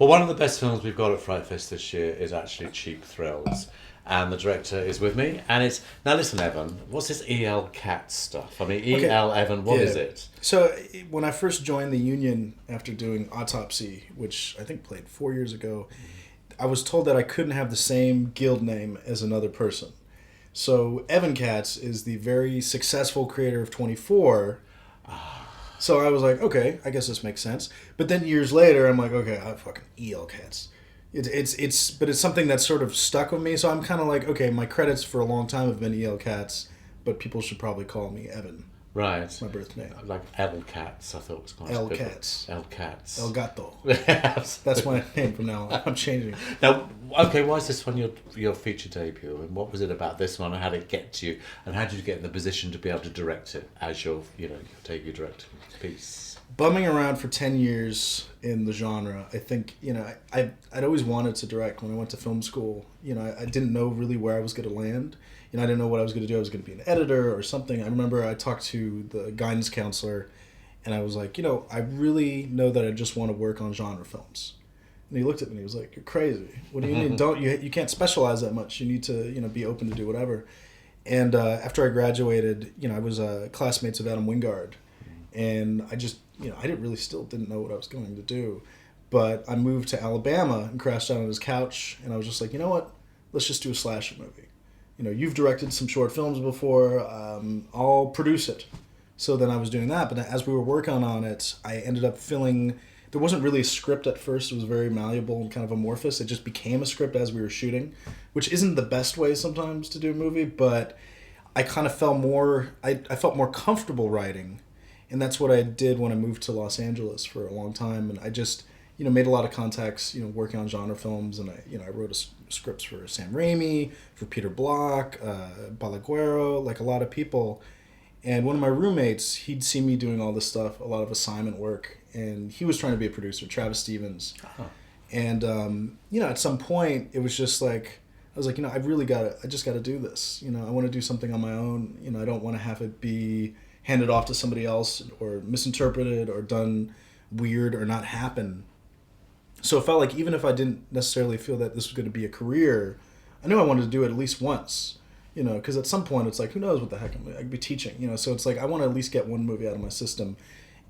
Well, one of the best films we've got at FrightFest this year is actually Cheap Thrills. And the director is with me. And it's... Now listen, Evan, what's this E.L. Katz stuff? I mean, E.L. Evan, what is it? So when I first joined the union after doing Autopsy, which I think played 4 years ago, I was told that I couldn't have the same guild name as another person. So Evan Katz is the very successful creator of 24. So I was like, okay, I guess this makes sense. But then years later, I'm like, okay, I fucking E.L. Katz. But it's something that's sort of stuck with me. So I'm kind of like, okay, my credits for a long time have been E.L. Katz, but people should probably call me Evan. Right. It's my birth name. Like El Katz, I thought it was quite El good. Katz. El Katz. El Gato. Yes. That's my name from now on. I'm changing. Now, okay, why is this one your feature debut? And what was it about this one? And how did it get to you? And how did you get in the position to be able to direct it as your debut directing piece? Bumming around for 10 years in the genre, I think, I'd always wanted to direct when I went to film school. I didn't know really where I was going to land. I didn't know what I was going to do. I was going to be an editor or something. I remember I talked to the guidance counselor, and I was like, I really know that I just want to work on genre films. And he looked at me and he was like, you're crazy. What do you mean? You can't specialize that much. You need to, be open to do whatever. And after I graduated, I was classmates of Adam Wingard. And I just, I didn't know what I was going to do. But I moved to Alabama and crashed down on his couch. And I was just like, you know what? Let's just do a slasher movie. You've directed some short films before. I'll produce it. So then I was doing that. But as we were working on it, I ended up feeling... There wasn't really a script at first. It was very malleable and kind of amorphous. It just became a script as we were shooting, which isn't the best way sometimes to do a movie. But I kind of felt more... I felt more comfortable writing. And that's what I did when I moved to Los Angeles for a long time. And I just, made a lot of contacts, working on genre films. And I wrote scripts for Sam Raimi, for Peter Block, Balaguero, like a lot of people. And one of my roommates, he'd seen me doing all this stuff, a lot of assignment work. And he was trying to be a producer, Travis Stevens. Uh-huh. And, at some point, it was just like, I was like, I just got to do this. I want to do something on my own. I don't want to have it be handed off to somebody else or misinterpreted or done weird or not happen. So it felt like even if I didn't necessarily feel that this was going to be a career, I knew I wanted to do it at least once, because at some point it's like, who knows what the heck I could be teaching, so it's like I want to at least get one movie out of my system.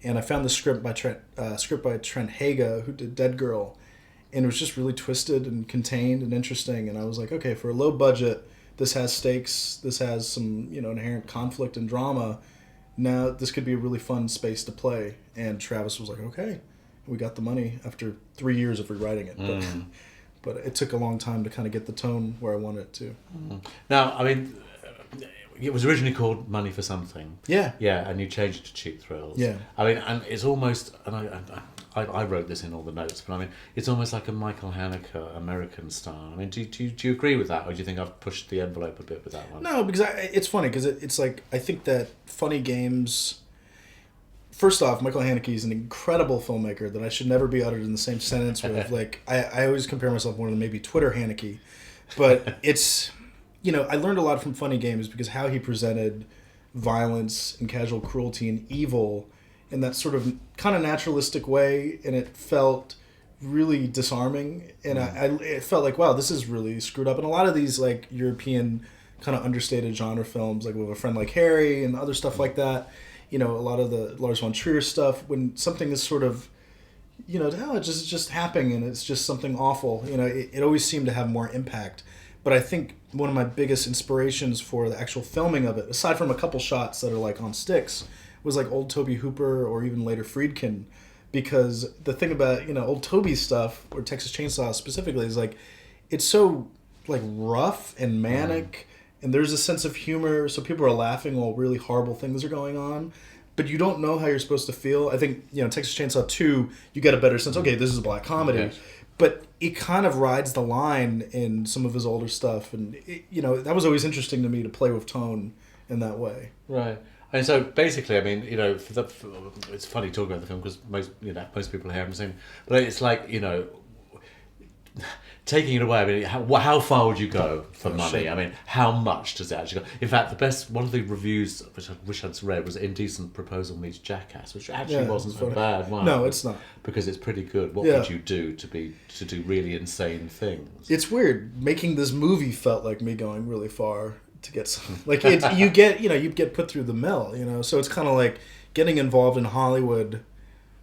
And I found the script by Trent Haga, who did Dead Girl, and it was just really twisted and contained and interesting. And I was like, okay, for a low budget, this has stakes, this has some inherent conflict and drama. Now this could be a really fun space to play. And Travis was like, okay. We got the money after 3 years of rewriting it. But it took a long time to kind of get the tone where I wanted it to. Now, I mean, it was originally called Money for Something. Yeah. Yeah, and you changed it to Cheap Thrills. Yeah. I mean, and it's almost, and I wrote this in all the notes, but I mean, it's almost like a Michael Haneke American style. I mean, do you agree with that, or do you think I've pushed the envelope a bit with that one? No, because it's funny, because it's like, I think that funny games... First off, Michael Haneke is an incredible filmmaker that I should never be uttered in the same sentence with. Like, I always compare myself more to maybe Twitter Haneke. But it's, I learned a lot from Funny Games because how he presented violence and casual cruelty and evil in that sort of kind of naturalistic way. And it felt really disarming. And it felt like, wow, this is really screwed up. And a lot of these, like, European kind of understated genre films, like with A Friend Like Harry and other stuff like that, a lot of the Lars von Trier stuff, when something is sort of, it's just happening and it's just something awful, it always seemed to have more impact. But I think one of my biggest inspirations for the actual filming of it, aside from a couple shots that are like on sticks, was like old Tobe Hooper or even later Friedkin. Because the thing about, old Tobe's stuff, or Texas Chainsaw specifically, is like, it's so like rough and manic. And there's a sense of humor, so people are laughing while really horrible things are going on. But you don't know how you're supposed to feel. I think, Texas Chainsaw 2, you get a better sense, okay, this is a black comedy. Yes. But it kind of rides the line in some of his older stuff. And, that was always interesting to me to play with tone in that way. Right. And so basically, I mean, it's funny talking about the film because most people here haven't seen it. But it's like, taking it away, I mean, how far would you go for money? Shit. I mean, how much does it actually go? In fact, one of the reviews which I wish I'd read was Indecent Proposal Meets Jackass, which actually wasn't a bad one. No, it's not. Because it's pretty good. What would you do to do really insane things? It's weird. Making this movie felt like me going really far to get some. Like you get put through the mill, So it's kind of like getting involved in Hollywood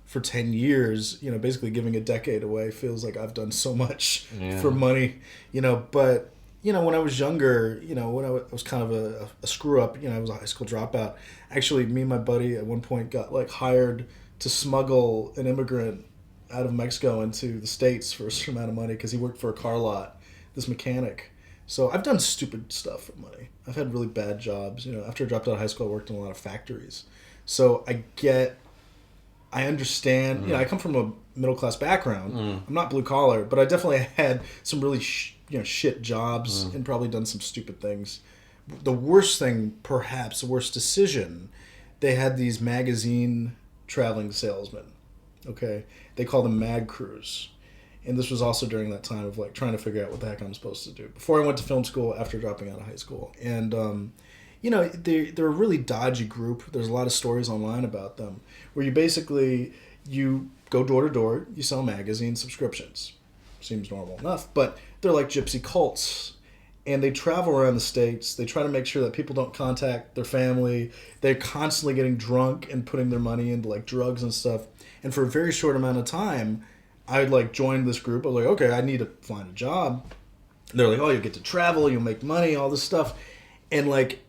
for 10 years, basically giving a decade away feels like I've done so much for money, but, when I was younger, when I was kind of a screw up, I was a high school dropout. Actually, me and my buddy at one point got like hired to smuggle an immigrant out of Mexico into the States for a certain amount of money because he worked for a car lot, this mechanic. So I've done stupid stuff for money. I've had really bad jobs. After I dropped out of high school, I worked in a lot of factories. So I understand. I come from a middle class background. I'm not blue collar, but I definitely had some really shit jobs and probably done some stupid things. The worst thing, perhaps the worst decision, they had these magazine traveling salesmen. Okay, they call them mag crews, and this was also during that time of like trying to figure out what the heck I'm supposed to do before I went to film school after dropping out of high school. And they're a really dodgy group. There's a lot of stories online about them where you go door to door, you sell magazine subscriptions. Seems normal enough, but they're like gypsy cults. And they travel around the States. They try to make sure that people don't contact their family. They're constantly getting drunk and putting their money into like drugs and stuff. And for a very short amount of time, I like joined this group. I was like, okay, I need to find a job. And they're like, oh, you'll get to travel, you'll make money, all this stuff. And like,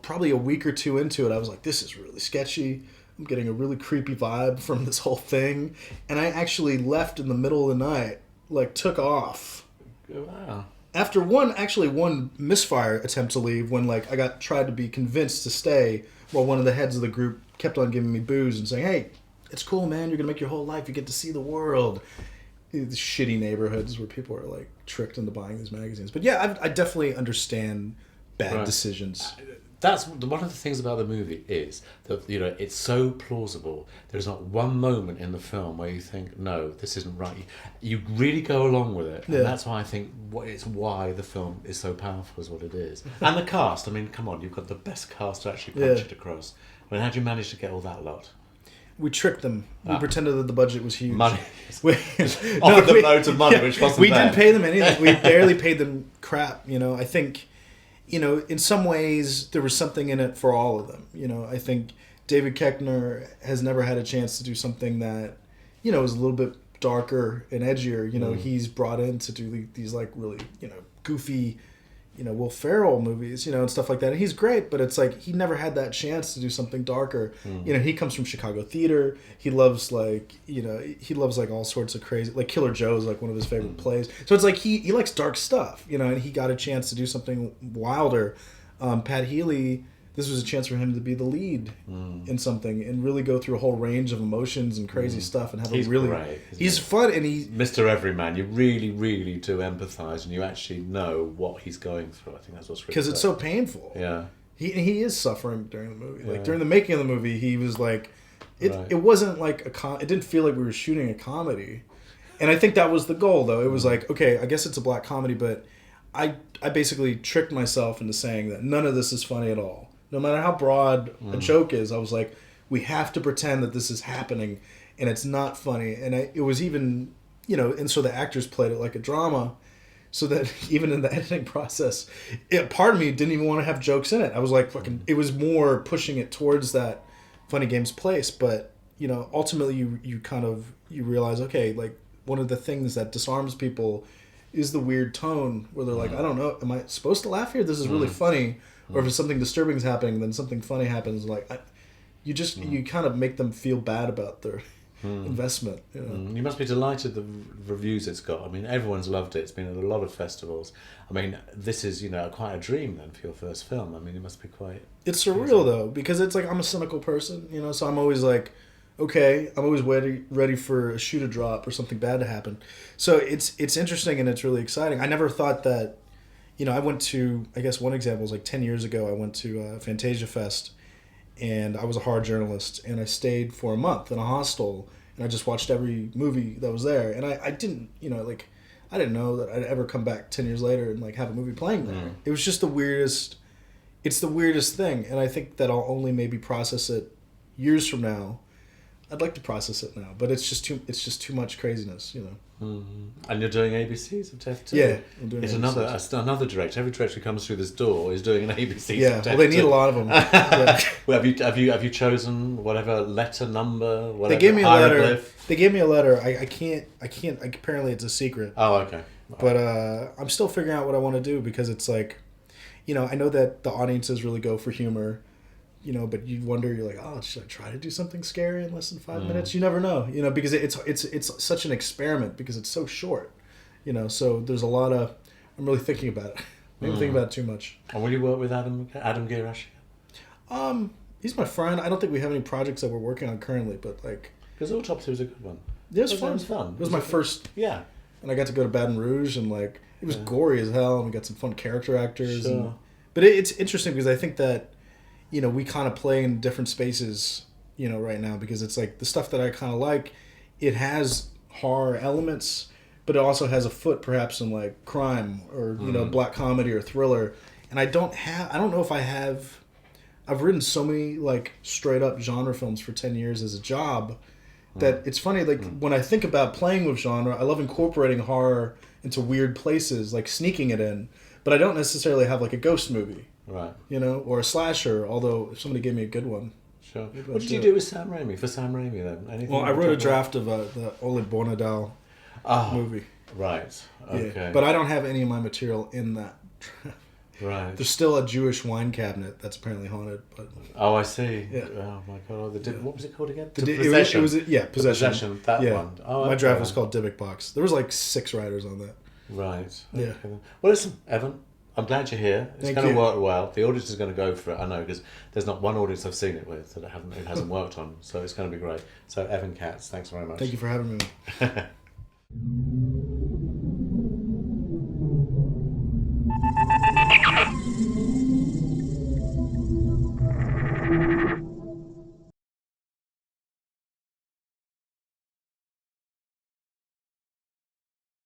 probably a week or two into it, I was like, this is really sketchy. I'm getting a really creepy vibe from this whole thing. And I actually left in the middle of the night, like took off. Wow. After one misfire attempt to leave, when like I tried to be convinced to stay, while one of the heads of the group kept on giving me booze and saying, "Hey, it's cool, man. You're gonna make your whole life. You get to see the world." These shitty neighborhoods where people are like tricked into buying these magazines. But yeah, I definitely understand bad decisions. That's one of the things about the movie is that it's so plausible. There's not one moment in the film where you think, no, this isn't right. You really go along with it, and that's why I think it's why the film is so powerful as what it is. And the cast. I mean, come on, you've got the best cast to actually punch it across. I mean, how do you manage to get all that lot? We tricked them. We pretended that the budget was huge. Money. Offered them loads of money, which wasn't we there. didn't pay them anything. We barely paid them crap. I think. In some ways, there was something in it for all of them. I think David Koechner has never had a chance to do something that, is a little bit darker and edgier. He's brought in to do these like really, goofy, Will Ferrell movies, and stuff like that. And he's great, but it's like he never had that chance to do something darker. He comes from Chicago theater. He loves like, all sorts of crazy, like Killer Joe's like one of his favorite plays. So it's like he likes dark stuff, and he got a chance to do something wilder. Pat Healy, this was a chance for him to be the lead in something and really go through a whole range of emotions and crazy stuff and have he's a really great, he's fun and he's Mr. Everyman. You really, really do empathise and you actually know what he's going through. I think that's what's really because it's so painful. Yeah, he is suffering during the movie. Like during the making of the movie, he was like, it wasn't like it didn't feel like we were shooting a comedy, and I think that was the goal though. It was like, okay, I guess it's a black comedy, but I basically tricked myself into saying that none of this is funny at all. No matter how broad a joke is, I was like, we have to pretend that this is happening, and it's not funny. And it was even, and so the actors played it like a drama, so that even in the editing process, part of me didn't even want to have jokes in it. I was like, fucking, it was more pushing it towards that funny games place. But, ultimately you realize, okay, like one of the things that disarms people is the weird tone where they're like, I don't know, am I supposed to laugh here? This is really funny. Or if something disturbing is happening, then something funny happens. Like, you kind of make them feel bad about their investment. You must be delighted the reviews it's got. I mean, everyone's loved it. It's been at a lot of festivals. I mean, this is quite a dream then for your first film. I mean, it must be quite. It's surreal though, because it's like I'm a cynical person, so I'm always like, okay, I'm always ready for a shoe to drop or something bad to happen. So it's interesting and it's really exciting. I never thought that. I went to, I guess one example is like 10 years ago, I went to Fantasia Fest, and I was a horror journalist, and I stayed for a month in a hostel, and I just watched every movie that was there, and I didn't, I didn't know that I'd ever come back 10 years later and like have a movie playing there. It was just the weirdest. It's the weirdest thing, and I think that I'll only maybe process it years from now. I'd like to process it now, but it's just too much craziness, you know. Mm-hmm. And you're doing ABCs of Death too. Yeah, I'm doing it's ABCs. another director. Every director who comes through this door is doing an ABCs. Yeah, of Death well, they need too. a lot of them. Yeah. Well, have you chosen whatever letter number? Whatever, They gave me a letter. hieroglyph? They gave me a letter. I can't. Apparently, it's a secret. Oh, okay. But I'm still figuring out what I want to do because it's like, you know, I know that the audiences really go for humor, you know, but you wonder, you're like, oh, should I try to do something scary in less than 5 minutes? You never know, you know, because it's such an experiment because it's so short, you know. So there's a lot of. I'm really thinking about it. Maybe thinking about it too much. And will you work with Adam Girash? He's my friend. I don't think we have any projects that we're working on currently, but like, Because Autopsy was a good one. yeah, it was It was fun. fun. It was my first. Yeah. And I got to go to Baton Rouge, and like it was gory as hell, and we got some fun character actors. Sure. But it's interesting because I think that, you know, we kind of play in different spaces, you know, right now, because it's like the stuff that I kind of like, it has horror elements, but it also has a foot perhaps in like crime or, you know, black comedy or thriller. And I don't know if I've written so many like straight up genre films for 10 years as a job that it's funny, like when I think about playing with genre, I love incorporating horror into weird places, like sneaking it in, but I don't necessarily have like a ghost movie, Right. you know, or a slasher, although if somebody gave me a good one. Sure. Maybe What I'll did do you it. do with Sam Raimi? For Sam Raimi then? Anything Well, I you wrote a talk draft of the Oleg Bornadal movie. about? Right. Okay. Yeah, but I don't have any of my material in that. Right. There's still a Jewish wine cabinet that's apparently haunted, but Oh, I see. Yeah. Oh my god. What was it called again? It was Possession. Possession. That Yeah. one. Oh, My okay. draft was called Dybbuk Box. There was like 6 writers on that. Right. Yeah. Okay. Well, listen, Evan. I'm glad you're here. It's Thank going to you. work well. The audience is going to go for it. I know because there's not one audience I've seen it with that it hasn't worked on. So it's going to be great. So Evan Katz, thanks very much. Thank you for having me.